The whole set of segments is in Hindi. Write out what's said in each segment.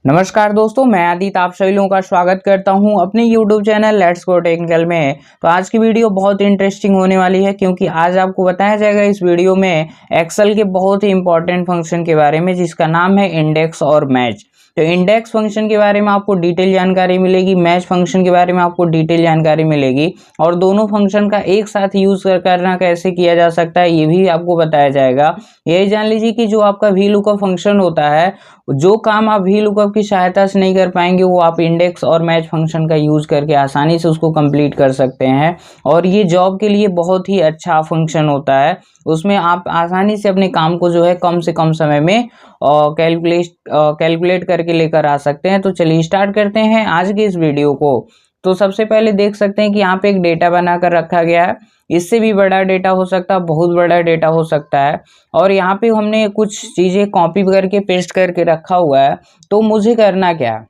नमस्कार दोस्तों, मैं आदित्य आप सभी लोगों का स्वागत करता हूं अपने YouTube channel let's go technical में। तो आज की वीडियो बहुत इंटरेस्टिंग होने वाली है क्योंकि आज आपको बताया जाएगा इस वीडियो में एक्सेल के बहुत ही इंपॉर्टेंट फंक्शन के बारे में जिसका नाम है इंडेक्स और मैच। तो इंडेक्स फंक्शन के बारे में आपको डिटेल जानकारी मिलेगी, मैच फंक्शन के बारे में आपको डिटेल जानकारी मिलेगी और दोनों फंक्शन का एक साथ यूज करना कैसे किया जा सकता है ये भी आपको बताया जाएगा। यही जान लीजिए कि जो आपका वी लुकअप फंक्शन होता है, जो काम आप वी लुकअप की सहायता से नहीं कर पाएंगे वो आप इंडेक्स और मैच फंक्शन का यूज करके आसानी से उसको कंप्लीट कर सकते हैं। और ये जॉब के लिए बहुत ही अच्छा फंक्शन होता है, उसमें आप आसानी से अपने काम को जो है कम से कम समय में कैलकुलेट करके लेकर आ सकते हैं। तो चलिए स्टार्ट करते हैं आज के इस वीडियो को। तो सबसे पहले देख सकते हैं कि यहाँ पे एक डेटा बनाकर रखा गया है, इससे भी बड़ा डेटा हो सकता है, बहुत बड़ा डेटा हो सकता है। और यहाँ पे हमने कुछ चीज़ें कॉपी करके पेस्ट करके रखा हुआ है। तो मुझे करना क्या है,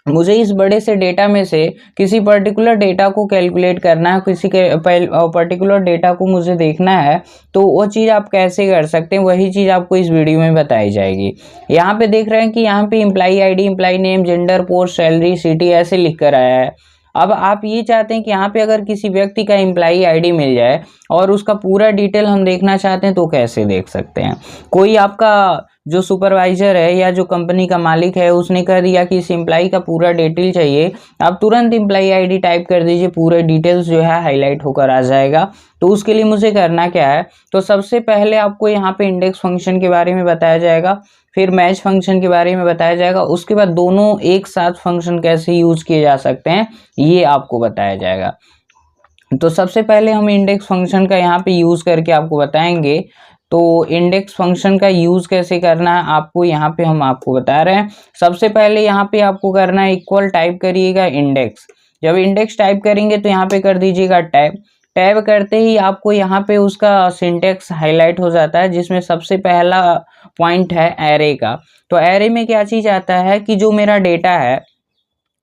मुझे इस बड़े से डेटा में से किसी पर्टिकुलर डेटा को कैलकुलेट करना है, किसी के पर्टिकुलर डेटा को मुझे देखना है। तो वो चीज़ आप कैसे कर सकते हैं वही चीज़ आपको इस वीडियो में बताई जाएगी। यहाँ पे देख रहे हैं कि यहाँ पे employee ID, employee name, gender, post, salary, city ऐसे लिख कर आया है। अब आप ये चाहते हैं कि यहाँ पे अगर किसी व्यक्ति का एम्प्लॉई आईडी मिल जाए और उसका पूरा डिटेल हम देखना चाहते हैं तो कैसे देख सकते हैं। कोई आपका जो सुपरवाइजर है या जो कंपनी का मालिक है उसने कह दिया कि इस एम्प्लॉई का पूरा डिटेल चाहिए, आप तुरंत एम्प्लॉई आईडी टाइप कर दीजिए, पूरे डिटेल्स जो है हाईलाइट होकर आ जाएगा। तो उसके लिए मुझे करना क्या है, तो सबसे पहले आपको यहाँ पे इंडेक्स फंक्शन के बारे में बताया जाएगा, फिर मैच फंक्शन के बारे में बताया जाएगा, उसके बाद दोनों एक साथ फंक्शन कैसे यूज किए जा सकते हैं ये आपको बताया जाएगा। तो सबसे पहले हम इंडेक्स फंक्शन का यहाँ पे यूज करके आपको बताएंगे। तो इंडेक्स फंक्शन का यूज कैसे करना है आपको यहाँ पे हम आपको बता रहे हैं। सबसे पहले यहाँ पे आपको करना है इक्वल, टाइप करिएगा इंडेक्स। जब इंडेक्स टाइप करेंगे तो यहाँ पे कर दीजिएगा टैब। टैब करते ही आपको यहाँ पे उसका सिंटेक्स हाईलाइट हो जाता है जिसमें सबसे पहला पॉइंट है एरे का। तो एरे में क्या चीज आता है कि जो मेरा डेटा है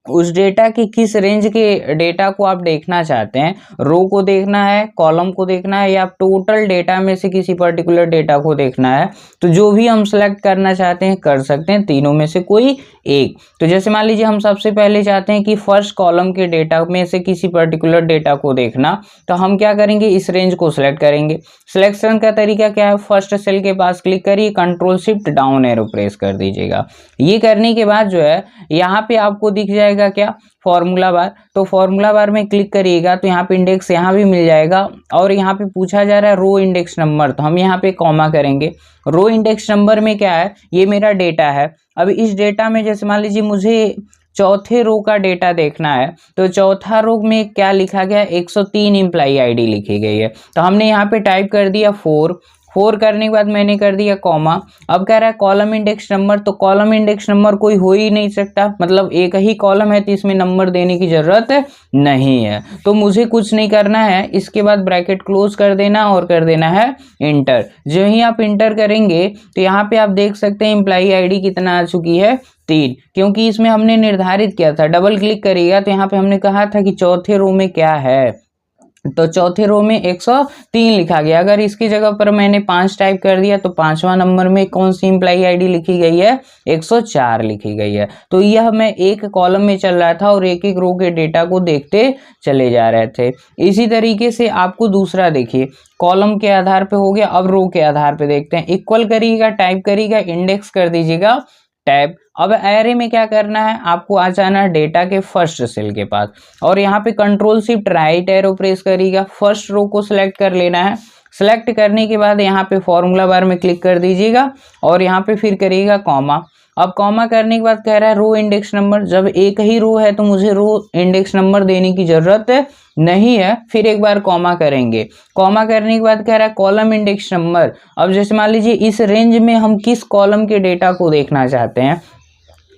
उस डेटा के किस रेंज के डेटा को आप देखना चाहते हैं, रो को देखना है, कॉलम को देखना है या टोटल डेटा में से किसी पर्टिकुलर डेटा को देखना है। तो जो भी हम सेलेक्ट करना चाहते हैं कर सकते हैं, तीनों में से कोई एक। तो जैसे मान लीजिए हम सबसे पहले चाहते हैं कि फर्स्ट कॉलम के डेटा में से किसी पर्टिकुलर डेटा को देखना, तो हम क्या करेंगे, इस रेंज को सिलेक्ट करेंगे। सिलेक्शन का तरीका क्या है, फर्स्ट सेल के पास क्लिक करिए, control shift down arrow press कर दीजिएगा। ये करने के बाद जो है यहाँ पे आपको दिख जाएगा क्या, फॉर्मूला बार। तो फॉर्मूला बार में क्लिक करिएगा तो यहाँ पे इंडेक्स यहाँ भी मिल जाएगा और यहाँ पे पूछा जा रहा है रो इंडेक्स नंबर, तो हम यहाँ पे कॉमा करेंगे। रो इंडेक्स नंबर में क्या है, ये मेरा डेटा है। अब इस डेटा में जैसे मान लीजिए मुझे चौथे रो का डेटा देखना है, तो चौथा रो में क्या लिखा गया, 103 एम्प्लॉई आईडी लिखी गई है। तो हमने यहाँ पे टाइप कर दिया 4 करने के बाद मैंने कर दिया कॉमा। अब कह रहा है कॉलम इंडेक्स नंबर, तो कॉलम इंडेक्स नंबर कोई हो ही नहीं सकता, मतलब एक ही कॉलम है तो इसमें नंबर देने की जरूरत नहीं है। तो मुझे कुछ नहीं करना है, इसके बाद ब्रैकेट क्लोज कर देना और कर देना है इंटर। जो ही आप इंटर करेंगे तो यहाँ पे आप देख सकते हैं एम्प्लॉई आईडी कितना आ चुकी है, 3, क्योंकि इसमें हमने निर्धारित किया था। डबल क्लिक करिएगा तो यहाँ पे हमने कहा था कि चौथे रो में क्या है, तो चौथे रो में 103 लिखा गया। अगर इसकी जगह पर मैंने 5 टाइप कर दिया तो 5वां नंबर में कौन सी एम्प्लॉई आईडी लिखी गई है, 104 लिखी गई है। तो यह मैं एक कॉलम में चल रहा था और एक एक रो के डेटा को देखते चले जा रहे थे। इसी तरीके से आपको दूसरा देखिए, कॉलम के आधार पे हो गया, अब रो के आधार पे देखते हैं। इक्वल करिएगा, टाइप करिएगा, इंडेक्स कर दीजिएगा टैब। अब एरे में क्या करना है, आपको आ जाना है डेटा के फर्स्ट सेल के पास और यहाँ पे control shift right arrow press करिएगा, फर्स्ट रो को सिलेक्ट कर लेना है। सिलेक्ट करने के बाद यहाँ पे फॉर्मूला बार में क्लिक कर दीजिएगा और यहाँ पे फिर करिएगा कॉमा। अब कॉमा करने के बाद कह रहा है रो इंडेक्स नंबर, जब एक ही रो है तो मुझे रो इंडेक्स नंबर देने की जरूरत नहीं है। फिर एक बार कॉमा करेंगे, कॉमा करने के बाद कह रहा है कॉलम इंडेक्स नंबर। अब जैसे मान लीजिए इस रेंज में हम किस कॉलम के डेटा को देखना चाहते हैं,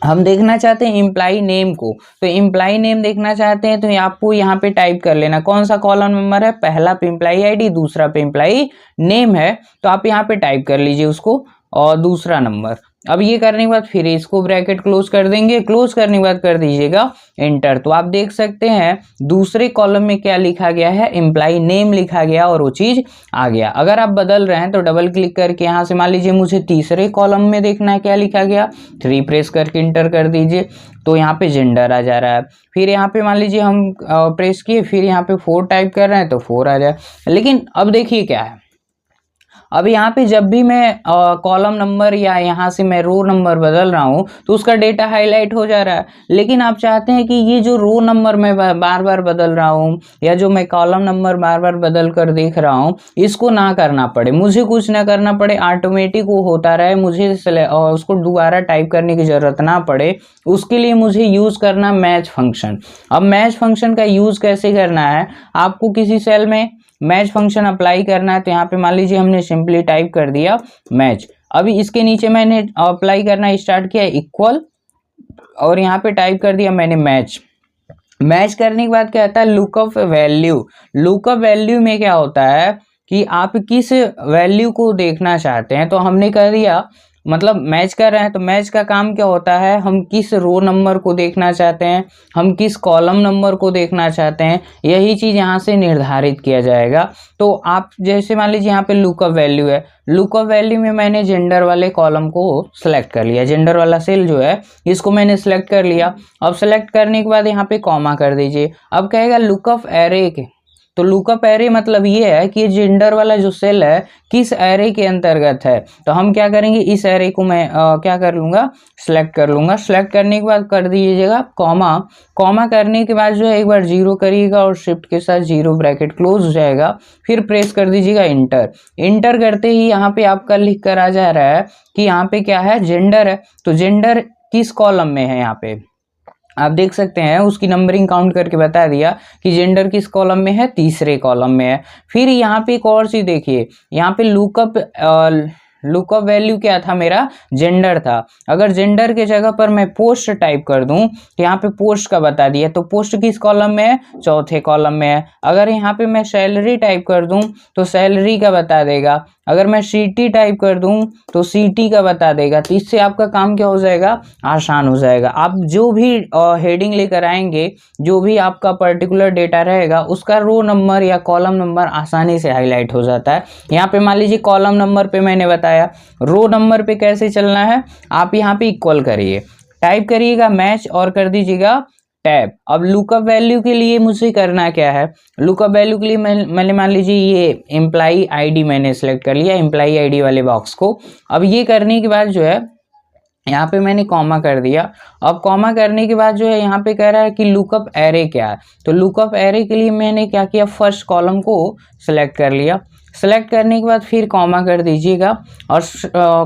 हम देखना चाहते हैं एम्प्लॉई नेम को। तो एम्प्लॉई नेम देखना चाहते हैं तो आपको यहाँ पे टाइप कर लेना कौन सा कॉलम नंबर है, पहला पे एम्प्लॉई आईडी, दूसरा पे एम्प्लॉई नेम है, तो आप यहाँ पे टाइप कर लीजिए उसको और दूसरा नंबर। अब ये करने के बाद फिर इसको ब्रैकेट क्लोज कर देंगे, क्लोज करने के बाद कर दीजिएगा इंटर। तो आप देख सकते हैं दूसरे कॉलम में क्या लिखा गया है, एम्प्लॉय नेम लिखा गया और वो चीज आ गया। अगर आप बदल रहे हैं तो डबल क्लिक करके यहाँ से मान लीजिए मुझे तीसरे कॉलम में देखना है क्या लिखा गया, 3 प्रेस करके इंटर कर दीजिए तो यहाँ पे जेंडर आ जा रहा है। फिर यहाँ पे मान लीजिए हम प्रेस किए, फिर यहाँ पे 4 टाइप कर रहे हैं तो 4 आ जाए। लेकिन अब देखिए क्या है, अब यहाँ पे जब भी मैं कॉलम नंबर या यहाँ से मैं रो नंबर बदल रहा हूँ तो उसका डेटा हाईलाइट हो जा रहा है। लेकिन आप चाहते हैं कि ये जो रो नंबर मैं बार बार बदल रहा हूँ या जो मैं कॉलम नंबर बार बार बदल कर देख रहा हूँ इसको ना करना पड़े, मुझे कुछ ना करना पड़े, ऑटोमेटिक वो होता रहे, मुझे उसको दोबारा टाइप करने की ज़रूरत ना पड़े, उसके लिए मुझे यूज़ करना मैच फंक्शन। अब मैच फंक्शन का यूज़ कैसे करना है, आपको किसी सेल में मैच फंक्शन अप्लाई करना है तो यहाँ पे मान लीजिए हमने सिंपली टाइप कर दिया मैच। अभी इसके नीचे मैंने अप्लाई करना स्टार्ट किया इक्वल और यहाँ पे टाइप कर दिया मैंने मैच। मैच करने के बाद क्या आता है, लुकअप वैल्यू। लुकअप वैल्यू में क्या होता है कि आप किस वैल्यू को देखना चाहते हैं, तो हमने कर दिया मतलब मैच कर रहे हैं तो मैच का काम क्या होता है, हम किस रो नंबर को देखना चाहते हैं, हम किस कॉलम नंबर को देखना चाहते हैं, यही चीज़ यहाँ से निर्धारित किया जाएगा। तो आप जैसे मान लीजिए यहाँ पे लुकअप वैल्यू है, लुकअप वैल्यू में मैंने जेंडर वाले कॉलम को सिलेक्ट कर लिया, जेंडर वाला सेल जो है इसको मैंने सिलेक्ट कर लिया। अब सिलेक्ट करने के बाद यहाँ पे कॉमा कर दीजिए। अब कहेगा लुकअप एरे के, तो लुकअप एरे मतलब ये है कि जेंडर वाला जो सेल है किस एरे के अंतर्गत है। तो हम क्या करेंगे, इस एरे को मैं क्या कर लूँगा, सिलेक्ट कर लूँगा। सिलेक्ट करने के बाद कर दीजिएगा कॉमा। कॉमा करने के बाद जो है एक बार 0 करिएगा और शिफ्ट के साथ 0 ब्रैकेट क्लोज हो जाएगा। फिर प्रेस कर दीजिएगा इंटर। इंटर करते ही यहाँ पे आपका लिख कर आ जा रहा है कि यहाँ पे क्या है, जेंडर है। तो जेंडर किस कॉलम में है, यहाँ पे आप देख सकते हैं उसकी नंबरिंग काउंट करके बता दिया कि जेंडर किस कॉलम में है, तीसरे कॉलम में है। फिर यहाँ पे एक और चीज देखिए, यहाँ पे लुकअप वैल्यू क्या था, मेरा जेंडर था। अगर जेंडर के जगह पर मैं पोस्ट टाइप कर दूं तो यहाँ पे पोस्ट का बता दिया, तो पोस्ट किस कॉलम में है, चौथे कॉलम में है। अगर यहाँ पे मैं सैलरी टाइप कर दूं तो सैलरी का बता देगा। अगर मैं सीटी टाइप कर दूं तो सीटी का बता देगा। तो इससे आपका काम क्या हो जाएगा, आसान हो जाएगा। आप जो भी हेडिंग लेकर आएंगे, जो भी आपका पर्टिकुलर डेटा रहेगा उसका रो नंबर या कॉलम नंबर आसानी से हाईलाइट हो जाता है। यहाँ पे मान लीजिए कॉलम नंबर पे मैंने बताया, रो नंबर पे कैसे चलना है, आप यहाँ पे इक्वल करिए, टाइप करिएगा मैच और कर दीजिएगा टैब। अब लुकअप वैल्यू के लिए मुझे करना क्या है, लुकअप वैल्यू के लिए मैंने मान लीजिए ये एम्प्लॉई आईडी मैंने सेलेक्ट कर लिया, एम्प्लॉई आईडी वाले बॉक्स को। अब ये करने के बाद जो है यहाँ पे मैंने कॉमा कर दिया। अब कॉमा करने के बाद जो है यहाँ पे कह रहा है कि लुकअप एरे क्या है, तो लुकअप एरे के लिए मैंने क्या किया, फर्स्ट कॉलम को सिलेक्ट कर लिया। सेलेक्ट करने के बाद फिर कॉमा कर दीजिएगा और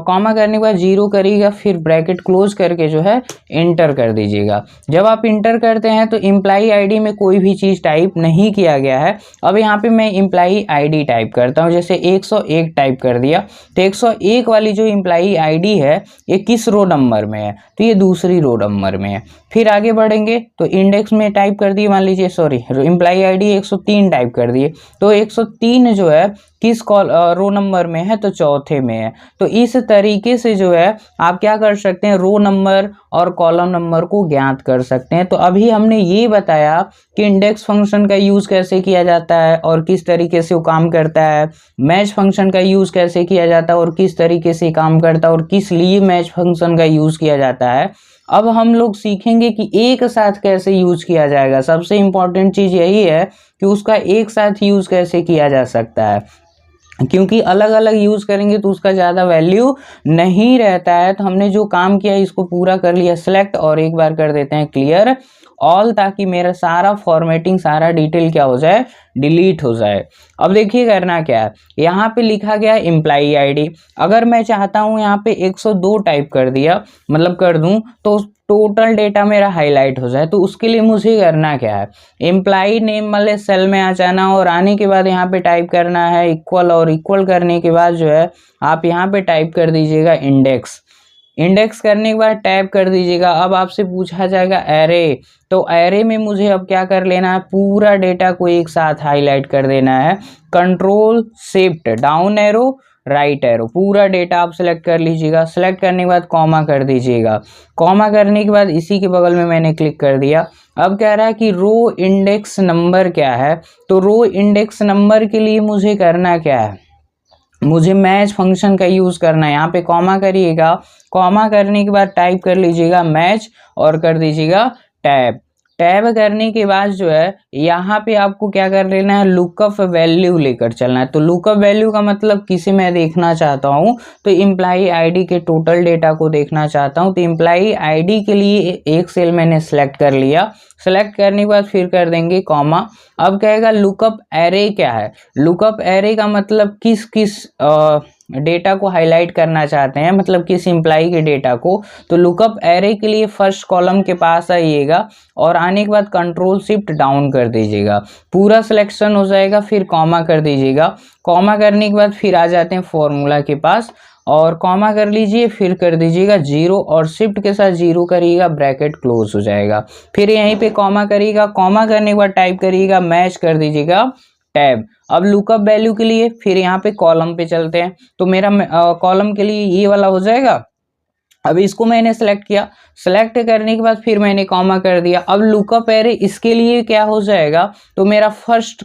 कॉमा करने के बाद 0 करिएगा, फिर ब्रैकेट क्लोज करके जो है इंटर कर दीजिएगा। जब आप इंटर करते हैं तो एम्प्लॉई आईडी में कोई भी चीज़ टाइप नहीं किया गया है। अब यहाँ पे मैं एम्प्लॉई आईडी टाइप करता हूँ, जैसे 101 टाइप कर दिया तो 101 वाली जो एम्प्लॉई आईडी है ये किस रो नंबर में है, तो ये दूसरी रो नंबर में है। फिर आगे बढ़ेंगे तो इंडेक्स में टाइप कर दिए, मान लीजिए सॉरी एम्प्लॉई आईडी 103 टाइप कर दिए, तो 103 जो है किस रो नंबर में है, तो चौथे में है। तो इस तरीके से जो है आप क्या कर सकते हैं, रो नंबर और कॉलम नंबर को ज्ञात कर सकते हैं। तो अभी हमने ये बताया कि इंडेक्स फंक्शन का यूज़ कैसे किया जाता है और किस तरीके से वो काम करता है, मैच फंक्शन का यूज़ कैसे किया जाता है और किस तरीके से काम करता है और किस लिए मैच फंक्शन का यूज़ किया जाता है। अब हम लोग सीखेंगे कि एक साथ कैसे यूज किया जाएगा। सबसे इम्पॉर्टेंट चीज़ यही है कि उसका एक साथ यूज कैसे किया जा सकता है, क्योंकि अलग अलग यूज़ करेंगे तो उसका ज़्यादा वैल्यू नहीं रहता है। तो हमने जो काम किया इसको पूरा कर लिया सिलेक्ट और एक बार कर देते हैं क्लियर ऑल, ताकि मेरा सारा फॉर्मेटिंग सारा डिटेल क्या हो जाए, डिलीट हो जाए। अब देखिए करना क्या है, यहाँ पे लिखा गया एम्प्लॉई आईडी। अगर मैं चाहता हूँ यहाँ पे 102 टाइप कर दिया मतलब कर दूँ तो टोटल डेटा मेरा हाईलाइट हो जाए, तो उसके लिए मुझे करना क्या है, एम्प्लॉई नेम वाले सेल में आ जाना और आने के बाद यहाँ पे टाइप करना है इक्वल, और इक्वल करने के बाद जो है आप यहाँ पे टाइप कर दीजिएगा इंडेक्स। इंडेक्स करने के बाद टैब कर दीजिएगा। अब आपसे पूछा जाएगा एरे, तो एरे में मुझे अब क्या कर लेना है, पूरा डेटा को एक साथ हाईलाइट कर देना है। Control shift down arrow right arrow, पूरा डेटा आप सेलेक्ट कर लीजिएगा। सेलेक्ट करने के बाद कॉमा कर दीजिएगा। कॉमा करने के बाद इसी के बगल में मैंने क्लिक कर दिया। अब कह रहा है कि रो इंडेक्स नंबर क्या है, तो रो इंडेक्स नंबर के लिए मुझे करना क्या है, मुझे मैच फंक्शन का यूज़ करना है। यहाँ पे कॉमा करिएगा, कॉमा करने के बाद टाइप कर लीजिएगा मैच और कर दीजिएगा टैब। टैब करने के बाद जो है यहाँ पे आपको क्या कर लेना है, लुकअप वैल्यू लेकर चलना है। तो लुकअप वैल्यू का मतलब किसे मैं देखना चाहता हूँ, तो इम्प्लाई आईडी के टोटल डेटा को देखना चाहता हूँ। तो इम्प्लाई आईडी के लिए एक सेल मैंने सेलेक्ट कर लिया। सेलेक्ट करने के बाद फिर कर देंगे कॉमा। अब कहेगा लुकअप एरे क्या है, लुकअप एरे का मतलब किस किस डेटा को हाईलाइट करना चाहते हैं, मतलब किस इम्प्लाई के डेटा को। तो लुकअप एरे के लिए फर्स्ट कॉलम के पास आइएगा और आने के बाद कंट्रोल शिफ्ट डाउन कर दीजिएगा, पूरा सिलेक्शन हो जाएगा। फिर कॉमा कर दीजिएगा। कॉमा करने के बाद फिर आ जाते हैं फॉर्मूला के पास और कॉमा कर लीजिए, फिर कर दीजिएगा 0 और शिफ्ट के साथ 0 करिएगा, ब्रैकेट क्लोज हो जाएगा। फिर यहीं पे कॉमा करिएगा। कॉमा करने के बाद टाइप करिएगा मैच, कर दीजिएगा टैब। अब लुकअप वैल्यू के लिए फिर यहाँ पे कॉलम पे चलते हैं। तो मेरा कॉलम के लिए ये वाला हो जाएगा। अब इसको मैंने सेलेक्ट किया। सेलेक्ट करने के बाद फिर मैंने कॉमा कर दिया। अब लुकअप एरे इसके लिए क्या हो जाएगा, तो मेरा फर्स्ट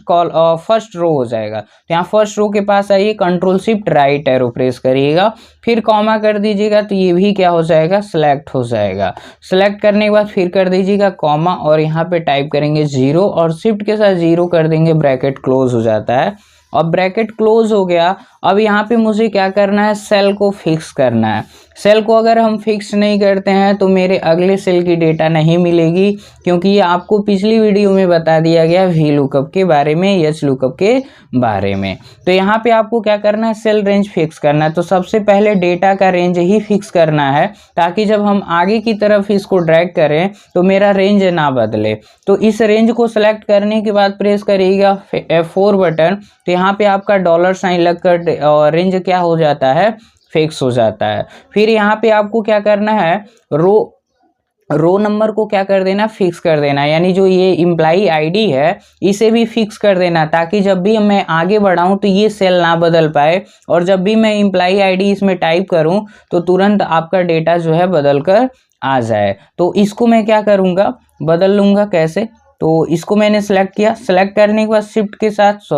रो हो जाएगा। तो यहाँ फर्स्ट रो के पास आइए, control shift right arrow press करिएगा, फिर कॉमा कर दीजिएगा। तो ये भी क्या हो जाएगा, सिलेक्ट हो जाएगा। सेलेक्ट करने के बाद फिर कर दीजिएगा कॉमा और यहाँ पे टाइप करेंगे 0 और शिफ्ट के साथ 0 कर देंगे, ब्रैकेट क्लोज हो जाता है। अब ब्रैकेट क्लोज हो गया। अब यहाँ पे मुझे क्या करना है, सेल को फिक्स करना है। सेल को अगर हम फिक्स नहीं करते हैं तो मेरे अगले सेल की डेटा नहीं मिलेगी, क्योंकि ये आपको पिछली वीडियो में बता दिया गया वी लुकअप के बारे में, एच लुकअप के बारे में। तो यहाँ पे आपको क्या करना है, सेल रेंज फिक्स करना है। तो सबसे पहले डेटा का रेंज ही फिक्स करना है, ताकि जब हम आगे की तरफ इसको ड्रैग करें तो मेरा रेंज ना बदले। तो इस रेंज को सिलेक्ट करने के बाद प्रेस करिएगा F4 बटन। तो यहाँ पे आपका $साइन लगकर रेंज क्या हो जाता है, फिक्स हो जाता है। फिर यहाँ पे आपको क्या करना है, रो नंबर को क्या कर देना, फिक्स कर देना। यानी जो ये इम्प्लाई आईडी है इसे भी फिक्स कर देना, ताकि जब भी मैं आगे बढ़ाऊं तो ये सेल ना बदल पाए, और जब भी मैं इम्प्लाई आईडी इसमें टाइप करूं तो तुरंत आपका डेटा जो है बदल कर आ जाए। तो इसको मैं क्या करूंगा, बदल लूंगा कैसे। तो इसको मैंने सेलेक्ट किया। सेलेक्ट करने के बाद शिफ्ट के साथ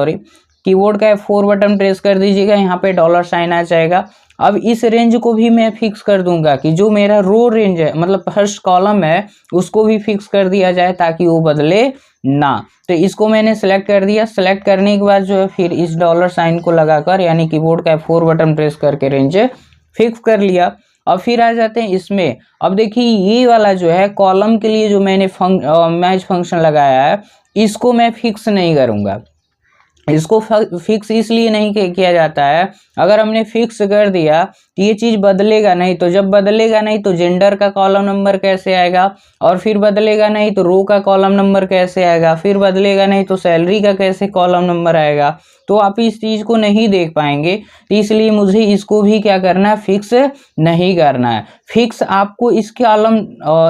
कीबोर्ड का F4 बटन प्रेस कर दीजिएगा, यहाँ पे $साइन आ जाएगा। अब इस रेंज को भी मैं फिक्स कर दूंगा कि जो मेरा रो रेंज है, मतलब फर्स्ट कॉलम है, उसको भी फिक्स कर दिया जाए ताकि वो बदले ना। तो इसको मैंने सेलेक्ट कर दिया। सेलेक्ट करने के बाद जो है फिर इस $साइन को लगाकर, यानी कीबोर्ड का F4 बटन प्रेस करके रेंज फिक्स कर लिया। अब फिर आ जाते हैं इसमें। अब देखिए ये वाला जो है कॉलम के लिए जो मैंने मैच फंक्शन लगाया है, इसको मैं फिक्स नहीं करूंगा। इसको फिक्स इसलिए नहीं किया जाता है, अगर हमने फिक्स कर दिया तो ये चीज़ बदलेगा नहीं। तो जब बदलेगा नहीं तो जेंडर का कॉलम नंबर कैसे आएगा, और फिर बदलेगा नहीं तो रो का कॉलम नंबर कैसे आएगा, फिर बदलेगा नहीं तो सैलरी का कैसे कॉलम नंबर आएगा। तो आप इस चीज़ को नहीं देख पाएंगे। तो इसलिए मुझे इसको भी क्या करना है, फिक्स नहीं करना है। फिक्स आपको इसके कॉलम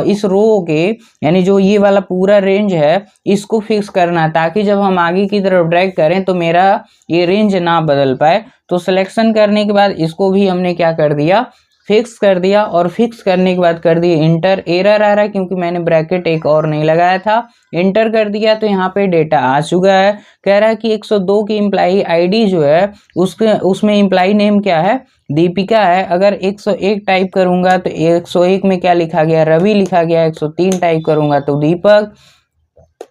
इस रो के, यानी जो ये वाला पूरा रेंज है, इसको फिक्स करना है, ताकि जब हम आगे की तरफ ड्रैग करें तो मेरा ये रेंज ना बदल पाए। तो सिलेक्शन करने के बाद इसको भी हमने क्या कर दिया, फिक्स कर दिया। और फिक्स करने के बाद कर दिए इंटर। एरर आ रहा है क्योंकि मैंने ब्रैकेट एक और नहीं लगाया था। इंटर कर दिया तो यहाँ पे डेटा आ चुका है। कह रहा है कि 102 की इम्प्लाई आईडी जो है उसमें इम्प्लाई नेम क्या है, दीपिका है। अगर 101 टाइप करूंगा तो 101 में क्या लिखा गया, रवि लिखा गया। 103 टाइप करूंगा तो दीपक,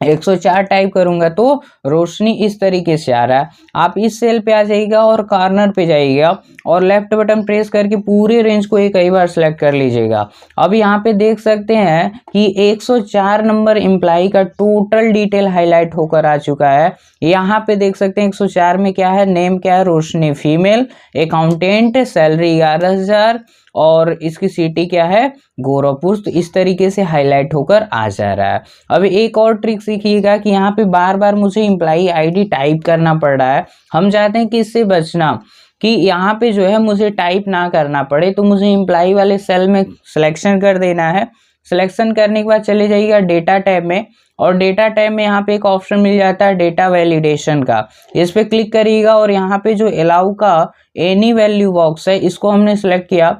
104 टाइप करूंगा तो रोशनी। इस तरीके से आ रहा है। आप इस सेल पे आ जाइएगा और कॉर्नर पे जाइएगा और लेफ्ट बटन प्रेस करके पूरे रेंज को एक ही बार सेलेक्ट कर लीजिएगा। अब यहाँ पे देख सकते हैं कि 104 नंबर इम्प्लाई का टोटल डिटेल हाईलाइट होकर आ चुका है। यहाँ पे देख सकते हैं 104 में क्या है, नेम क्या है, रोशनी फीमेल, अकाउंटेंट, सैलरी 11,000 और इसकी सिटी क्या है, गोरखपुर। तो इस तरीके से हाईलाइट होकर आ जा रहा है। अब एक और ट्रिक सीखिएगा कि यहाँ पे बार बार मुझे इम्प्लाई आईडी टाइप करना पड़ रहा है। हम चाहते हैं कि इससे बचना, कि यहाँ पे जो है मुझे टाइप ना करना पड़े। तो मुझे इम्प्लाई वाले सेल में सिलेक्शन कर देना है। सिलेक्शन करने के बाद चले जाइएगा डेटा टैब में, और डेटा टैब में यहाँ पे एक ऑप्शन मिल जाता है डेटा वैलिडेशन का, इस पे क्लिक करिएगा और यहाँ पे जो अलाउ का एनी वैल्यू बॉक्स है इसको हमने सेलेक्ट किया,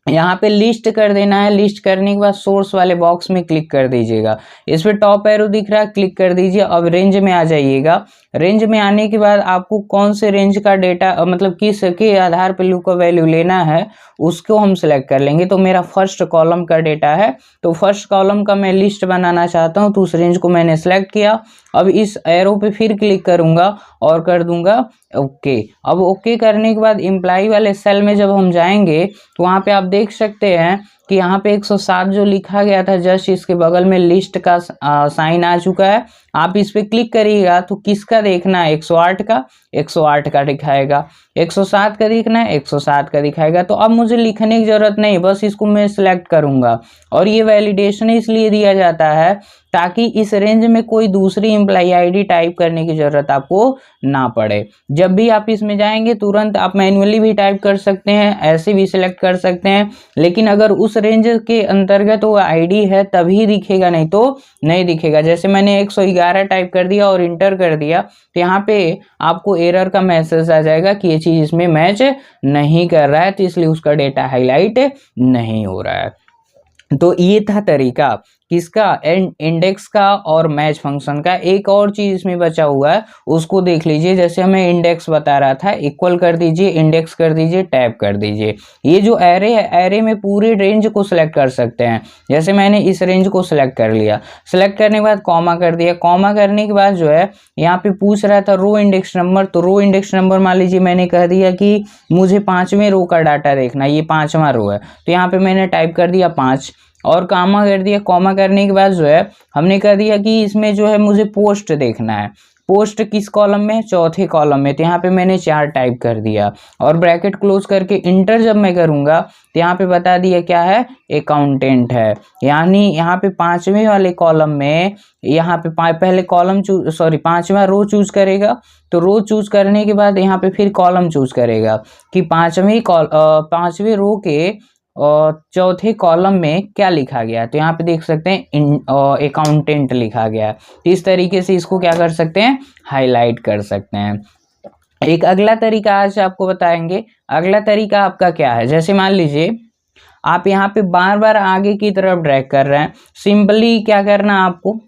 यहाँ पे लिस्ट कर देना है। लिस्ट करने के बाद सोर्स वाले बॉक्स में क्लिक कर दीजिएगा, इस पे टॉप एरो दिख रहा है, क्लिक कर दीजिए। अब रेंज में आ जाइएगा। रेंज में आने के बाद आपको कौन से रेंज का डेटा मतलब किस के आधार पे लुकअप वैल्यू लेना है उसको हम सिलेक्ट कर लेंगे। तो मेरा फर्स्ट कॉलम का डेटा है, तो फर्स्ट कॉलम का मैं लिस्ट बनाना चाहता हूँ, तो उस रेंज को मैंने सेलेक्ट किया। अब इस एरो पे फिर क्लिक करूंगा और कर दूंगा ओके। अब ओके करने के बाद एम्प्लॉय वाले सेल में जब हम जाएंगे तो वहाँ पे आप देख सकते हैं कि यहाँ पे 107 जो लिखा गया था जस्ट इसके बगल में लिस्ट का साइन आ चुका है। आप इस पे क्लिक करिएगा तो किसका देखना है, 108 का, 108 का दिखाएगा। 107 का देखना है, 107 का दिखाएगा। तो अब मुझे लिखने की जरूरत नहीं, बस इसको मैं सिलेक्ट करूंगा। और ये वैलिडेशन इसलिए दिया जाता है ताकि इस रेंज में कोई दूसरी एम्प्लॉय आईडी टाइप करने की जरूरत आपको ना पड़े। जब भी आप इसमें जाएंगे तुरंत आप मैन्युअली भी टाइप कर सकते हैं, ऐसे भी सिलेक्ट कर सकते हैं, लेकिन अगर उस रेंज के अंतर्गत वो आईडी है तभी दिखेगा, नहीं तो नहीं दिखेगा। जैसे मैंने 111 टाइप कर दिया और इंटर कर दिया तो यहाँ पे आपको एरर का मैसेज आ जाएगा कि ये चीज इसमें मैच नहीं कर रहा है, तो इसलिए उसका डेटा हाईलाइट नहीं हो रहा है। तो ये था तरीका किसका, इंडेक्स का और मैच फंक्शन का। एक और चीज इसमें बचा हुआ है उसको देख लीजिए। जैसे हमें इंडेक्स बता रहा था, इक्वल कर दीजिए, इंडेक्स कर दीजिए, टैब कर दीजिए। ये जो एरे है, एरे में पूरे रेंज को सिलेक्ट कर सकते हैं। जैसे मैंने इस रेंज को सिलेक्ट कर लिया, सिलेक्ट करने के बाद कॉमा कर दिया। कॉमा करने के बाद जो है यहाँ पे पूछ रहा था रो इंडेक्स नंबर, तो रो इंडेक्स नंबर मान लीजिए मैंने कह दिया कि मुझे 5वें रो का डाटा देखना, ये 5वां रो है, तो यहाँ पे मैंने टाइप कर दिया 5 और कॉमा कर दिया। कॉमा करने के बाद जो है हमने कह दिया कि इसमें जो है मुझे पोस्ट देखना है। पोस्ट किस कॉलम में, चौथे कॉलम में, तो यहाँ पे मैंने 4 टाइप कर दिया और ब्रैकेट क्लोज करके इंटर जब मैं करूंगा तो यहाँ पे बता दिया क्या है, अकाउंटेंट है। यानी यहाँ पे 5वें वाले कॉलम में यहाँ पे पहले कॉलम सॉरी 5वां रो चूज करेगा, तो रो चूज करने के बाद यहाँ पे फिर कॉलम चूज करेगा कि 5वें रो के और चौथे कॉलम में क्या लिखा गया है। तो यहाँ पे देख सकते हैं अकाउंटेंट लिखा गया है। इस तरीके से इसको क्या कर सकते हैं, हाईलाइट कर सकते हैं। एक अगला तरीका आज आपको बताएंगे। अगला तरीका आपका क्या है, जैसे मान लीजिए आप यहाँ पे बार बार आगे की तरफ ड्रैग कर रहे हैं। सिंपली क्या करना आपको,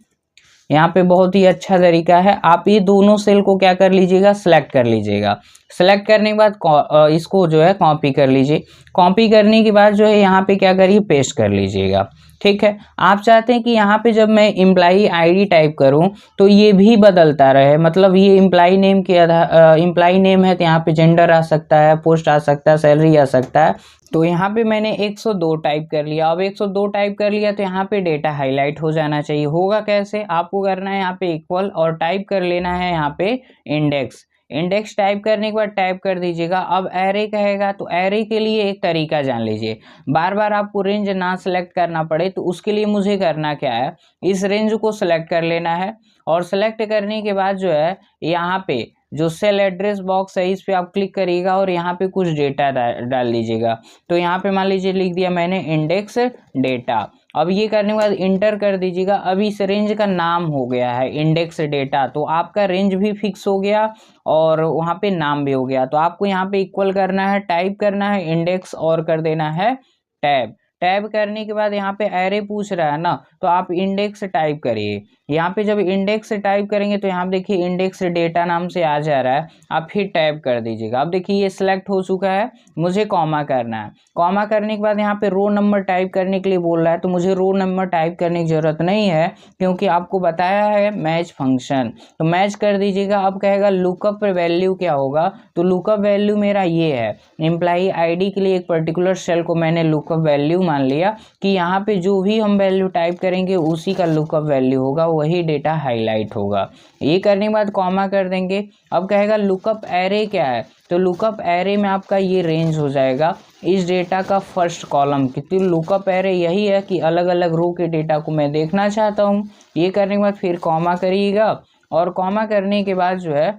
यहाँ पे बहुत ही अच्छा तरीका है, आप ये दोनों सेल को क्या कर लीजिएगा, सिलेक्ट कर लीजिएगा। सेलेक्ट करने के बाद इसको जो है कॉपी कर लीजिए। कॉपी करने के बाद जो है यहाँ पे क्या करिए, पेस्ट कर लीजिएगा। ठीक है, आप चाहते हैं कि यहाँ पे जब मैं एम्प्लॉई आईडी टाइप करूँ तो ये भी बदलता रहे, मतलब ये एम्प्लॉई नेम के आधार एम्प्लॉई नेम है तो यहाँ पे जेंडर आ सकता है, पोस्ट आ सकता है, सैलरी आ सकता है। तो यहाँ पे मैंने 102 टाइप कर लिया। अब 102 टाइप कर लिया तो यहाँ पे डेटा हाईलाइट हो जाना चाहिए। होगा कैसे, आपको करना है यहाँ पे इक्वल और टाइप कर लेना है यहाँ पे इंडेक्स। इंडेक्स टाइप करने के बाद टाइप कर दीजिएगा। अब एरे कहेगा तो एरे के लिए एक तरीका जान लीजिए, बार बार आपको रेंज ना सेलेक्ट करना पड़े तो उसके लिए मुझे करना क्या है, इस रेंज को सिलेक्ट कर लेना है और सेलेक्ट करने के बाद जो है यहाँ पे जो सेल एड्रेस बॉक्स है इस पे आप क्लिक करिएगा और यहाँ पे कुछ डेटा डाल लीजिएगा। तो यहाँ पे मान लीजिए लिख दिया मैंने इंडेक्स डेटा। अब ये करने के बाद इंटर कर दीजिएगा। अब इस रेंज का नाम हो गया है इंडेक्स डेटा, तो आपका रेंज भी फिक्स हो गया और वहाँ पे नाम भी हो गया। तो आपको यहाँ पे इक्वल करना है, टाइप करना है इंडेक्स और कर देना है टैब। टैब करने के बाद यहाँ पे एरे पूछ रहा है ना, तो आप इंडेक्स टाइप करिए। यहाँ पे जब इंडेक्स टाइप करेंगे तो यहाँ देखिए इंडेक्स डेटा नाम से आ जा रहा है, आप फिर टैब कर दीजिएगा। अब देखिए ये सिलेक्ट हो चुका है, मुझे कॉमा करना है। कॉमा करने के बाद यहाँ पे रो नंबर टाइप करने के लिए बोल रहा है, तो मुझे रो नंबर टाइप करने की जरूरत नहीं है क्योंकि आपको बताया है मैच फंक्शन, तो मैच कर दीजिएगा। अब कहेगा लुकअप वैल्यू क्या होगा, तो लुकअप वैल्यू मेरा ये है, एम्प्लॉई आईडी के लिए एक पर्टिकुलर सेल को मैंने लुकअप वैल्यू मान लिया कि यहाँ पे जो भी हम वैल्यू टाइप करेंगे उसी का लुकअप वैल्यू होगा, वही डेटा हाईलाइट होगा। ये करने के बाद कॉमा कर देंगे। अब कहेगा लुकअप एरे क्या है, तो लुकअप एरे में आपका ये रेंज हो जाएगा इस डेटा का फर्स्ट कॉलम की। तो लुकअप एरे यही है कि अलग अलग रो के डेटा को मैं देखना चाहता हूँ। ये करने के बाद फिर कॉमा करिएगा और कॉमा करने के बाद जो है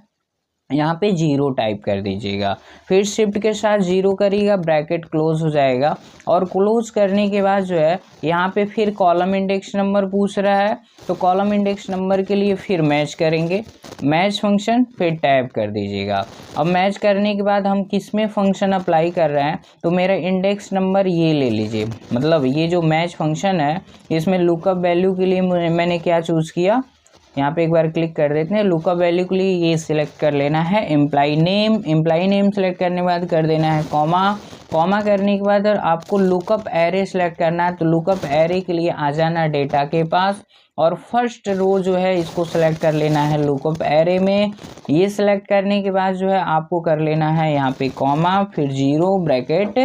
यहाँ पे 0 टाइप कर दीजिएगा, फिर शिफ्ट के साथ 0 करिएगा, ब्रैकेट क्लोज हो जाएगा। और क्लोज करने के बाद जो है यहाँ पे फिर कॉलम इंडेक्स नंबर पूछ रहा है, तो कॉलम इंडेक्स नंबर के लिए फिर मैच करेंगे, मैच फंक्शन, फिर टैब कर दीजिएगा। अब मैच करने के बाद हम किस में फंक्शन अप्लाई कर रहे हैं, तो मेरा इंडेक्स नंबर ये ले लीजिए, मतलब ये जो मैच फंक्शन है इसमें लुकअप वैल्यू के लिए मैंने क्या चूज़ किया, यहाँ पे एक बार क्लिक कर देते हैं। लुकअप वैल्यू के लिए ये सिलेक्ट कर लेना है employee name, employee name select करने के बाद कर देना है कॉमा, कॉमा करने के बाद आपको लुकअप एरे सेलेक्ट करना है, तो लुकअप एरे के लिए आ जाना डेटा के पास और फर्स्ट रो जो है इसको सेलेक्ट कर लेना है लुकअप एरे में। ये सिलेक्ट करने के बाद जो है आपको कर लेना है यहाँ पे कॉमा, फिर 0 ब्रैकेट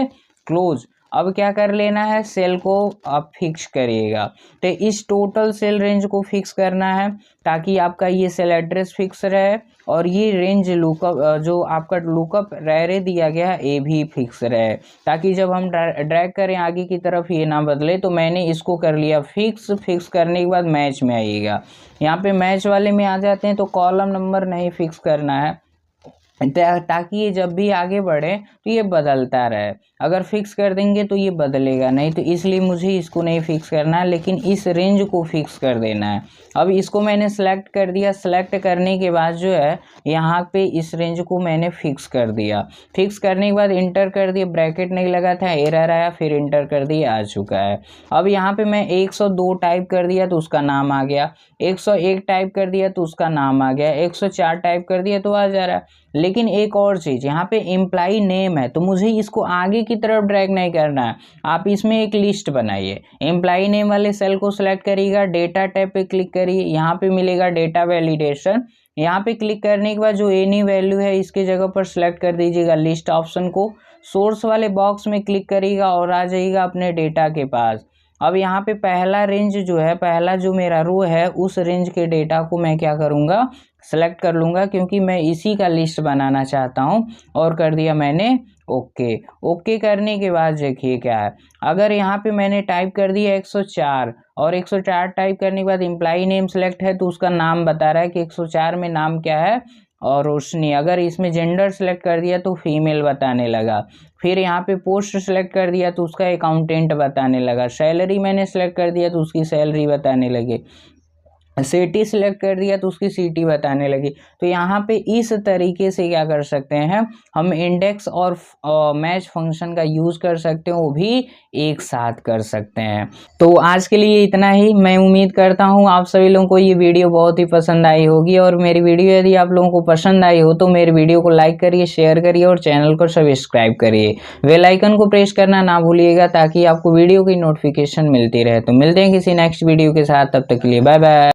क्लोज। अब क्या कर लेना है, सेल को आप फिक्स करिएगा, तो इस टोटल सेल रेंज को फिक्स करना है ताकि आपका ये सेल एड्रेस फिक्स रहे और ये रेंज लुकअप जो आपका लुकअप एरे दिया गया है ये भी फिक्स रहे, ताकि जब हम ड्रैग करें आगे की तरफ ये ना बदले। तो मैंने इसको कर लिया फिक्स, फिक्स करने के बाद मैच में आइएगा, यहाँ पे मैच वाले में आ जाते हैं तो कॉलम नंबर नहीं फिक्स करना है ताकि ये जब भी आगे बढ़े तो ये बदलता रहे, अगर फिक्स कर देंगे तो ये बदलेगा नहीं, तो इसलिए मुझे इसको नहीं फिक्स करना है लेकिन इस रेंज को फिक्स कर देना है। अब इसको मैंने सेलेक्ट कर दिया, सेलेक्ट करने के बाद जो है यहाँ पे इस रेंज को मैंने फिक्स कर दिया, फिक्स करने के बाद इंटर कर दिया, ब्रैकेट नहीं लगा था, एरर आया, फिर इंटर कर दिया, आ चुका है। अब यहाँ पे मैं 102 टाइप कर दिया तो उसका नाम आ गया, 101 टाइप कर दिया तो उसका नाम आ गया, 104 टाइप कर दिया तो आ जा रहा है। लेकिन एक और चीज़, यहाँ पे एम्प्लाई नेम है तो मुझे इसको आगे की तरफ ड्रैग नहीं करना है, आप इसमें एक लिस्ट बनाइए, एम्प्लाई नेम वाले सेल को सिलेक्ट करिएगा, डेटा टैब पे क्लिक करिए, यहाँ पे मिलेगा डेटा वैलिडेशन, यहाँ पे क्लिक करने के बाद जो एनी वैल्यू है इसके जगह पर सिलेक्ट कर दीजिएगा लिस्ट ऑप्शन को, सोर्स वाले बॉक्स में क्लिक करिएगा और आ जाइएगा अपने डेटा के पास। अब यहाँ पे पहला रेंज जो है, पहला जो मेरा रो है उस रेंज के डेटा को मैं क्या करूँगा, सेलेक्ट कर लूँगा क्योंकि मैं इसी का लिस्ट बनाना चाहता हूँ, और कर दिया मैंने ओके। ओके करने के बाद देखिए क्या है, अगर यहाँ पे मैंने टाइप कर दिया 104 और 104 टाइप करने के बाद एम्प्लाई नेम सेलेक्ट है तो उसका नाम बता रहा है कि 104 में नाम क्या है, और रोशनी। अगर इसमें जेंडर सेलेक्ट कर दिया तो फीमेल बताने लगा, फिर यहाँ पे पोस्ट सेलेक्ट कर दिया तो उसका अकाउंटेंट बताने लगा, सैलरी मैंने सेलेक्ट कर दिया तो उसकी सैलरी बताने लगे, सिटी सिलेक्ट कर दिया तो उसकी सिटी बताने लगी। तो यहाँ पे इस तरीके से क्या कर सकते हैं, हम इंडेक्स और मैच फंक्शन का यूज़ कर सकते हैं, वो भी एक साथ कर सकते हैं। तो आज के लिए इतना ही, मैं उम्मीद करता हूँ आप सभी लोगों को ये वीडियो बहुत ही पसंद आई होगी, और मेरी वीडियो यदि आप लोगों को पसंद आई हो तो मेरी वीडियो को लाइक करिए, शेयर करिए और चैनल को सब्सक्राइब करिए, बेल आइकन को प्रेस करना ना भूलिएगा ताकि आपको वीडियो की नोटिफिकेशन मिलती रहे। तो मिलते हैं किसी नेक्स्ट वीडियो के साथ, तब तक के लिए बाय बाय।